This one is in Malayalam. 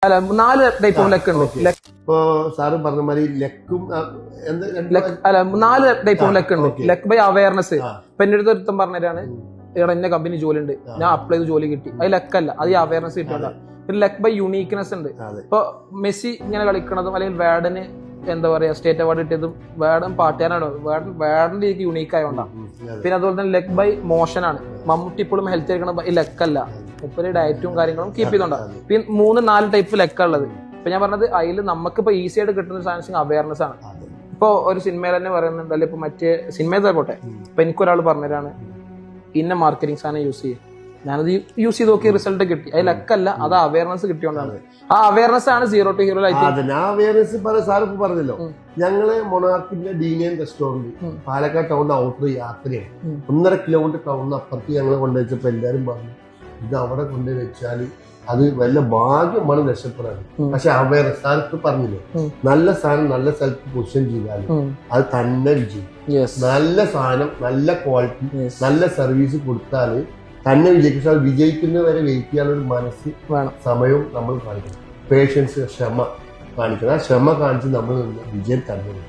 അല്ല 4 ടൈപ്പ് ഓഫ് ലെക്ക് ഉണ്ട്. ഇപ്പോ സാറ് പറഞ്ഞ മാതിരി ലെക്കും അല്ല 4 ടൈപ്പ് ഓഫ് ലെക്ക് ഉണ്ട്. ലെക്ക് ബൈ അവയർനെസ്. ഇപ്പൊ എന്റെ അടുത്ത് ഒരുത്തം പറഞ്ഞതാണ്, ഇവിടെ എന്റെ കമ്പനി ജോലി ഉണ്ട്, ഞാൻ അപ്ലൈ ചെയ്ത് ജോലി കിട്ടി. അത് ലെക്കല്ല, അത് ഈ അവയർനെസ് കിട്ടില്ല. പിന്നെ ലെക്ക് ബൈ യുണീക്നെസ് ഉണ്ട്. ഇപ്പൊ മെസ്സി ഇങ്ങനെ കളിക്കണതും അല്ലെങ്കിൽ വേർഡന് എന്താ പറയാ സ്റ്റേറ്റ് അവാർഡ് കിട്ടിയതും വേർഡൻ പാട്ടുകാരാണ്. വേർഡന്റെ എനിക്ക് യുണീക്ക് ആയതുകൊണ്ടാണ്. പിന്നെ അതുപോലെ തന്നെ ലെക്ക് ബൈ മോഷൻ ആണ്. മമ്മൂട്ടി ഇപ്പോഴും ഹെൽത്ത് ആയിരിക്കണം, ഈ ലെക്കല്ല, മുപ്പര് ഡയറ്റും കാര്യങ്ങളും കീപ്പ് ചെയ്തോണ്ടാണ്. പിന്നെ 3-4 ടൈപ്പ് ലെക്ക ഉള്ളത്. ഇപ്പൊ ഞാൻ പറഞ്ഞത് അതിൽ നമുക്കിപ്പോ ഈസി ആയിട്ട് കിട്ടുന്ന സാധനം അവയർനെസ് ആണ്. ഇപ്പൊ ഒരു സിനിമയിൽ തന്നെ പറയുന്നുണ്ട്, അല്ലെ ഇപ്പൊ മറ്റേ സിനിമയിൽ പോട്ടെ, ഇപ്പൊ എനിക്കൊരാൾ പറഞ്ഞതാണ് ഇന്ന മാർക്കറ്റിംഗ് സാധനം യൂസ് ചെയ്യും, ഞാനത് യൂസ് ചെയ്ത് നോക്കി റിസൾട്ട് കിട്ടി. അത് ലെക്കല്ല, അത് അവയർനെസ് കിട്ടിയോണ്ടാണ്. ആ അവയർനെസ് ആണ് zero to hero life. Awareness sir ഇപ്പൊ പറഞ്ഞല്ലോ, ഞങ്ങള് മൊണാർക്കിന്റെ ഡീനിയൻ റെസ്റ്റോറന്റ് പാലക്കാട് ടൗണിന്റെ ഔട്ടർ യാത്രയാണ്. 1.5 കിലോമീറ്റർ ടൗണിന് അപ്പുറത്ത് ഞങ്ങൾ കൊണ്ടുവച്ചപ്പോ എല്ലാരും പറഞ്ഞു ഇത് അവിടെ കൊണ്ടുപോയി വെച്ചാൽ അത് വല്ല ഭാഗ്യമാണ് രക്ഷപ്പെടാൻ. പക്ഷെ അവയർനെസ് സാർ ഇപ്പൊ പറഞ്ഞില്ലേ, നല്ല സാധനം നല്ല സ്ഥലത്ത് പൊസിഷൻ ചെയ്താൽ അത് തന്നെ വിജയിക്കും. നല്ല സാധനം നല്ല ക്വാളിറ്റി നല്ല സർവീസ് കൊടുത്താൽ തന്നെ വിജയിക്കും. പക്ഷെ അത് വിജയിക്കുന്നവരെ വെയിറ്റ് ചെയ്യാനൊരു മനസ്സ് വേണം, സമയവും നമ്മൾ കാണിക്കണം, പേഷ്യൻസ്, ക്ഷമ കാണിക്കണം. ആ ക്ഷമ കാണിച്ച് നമ്മൾ വിജയം തന്നെ.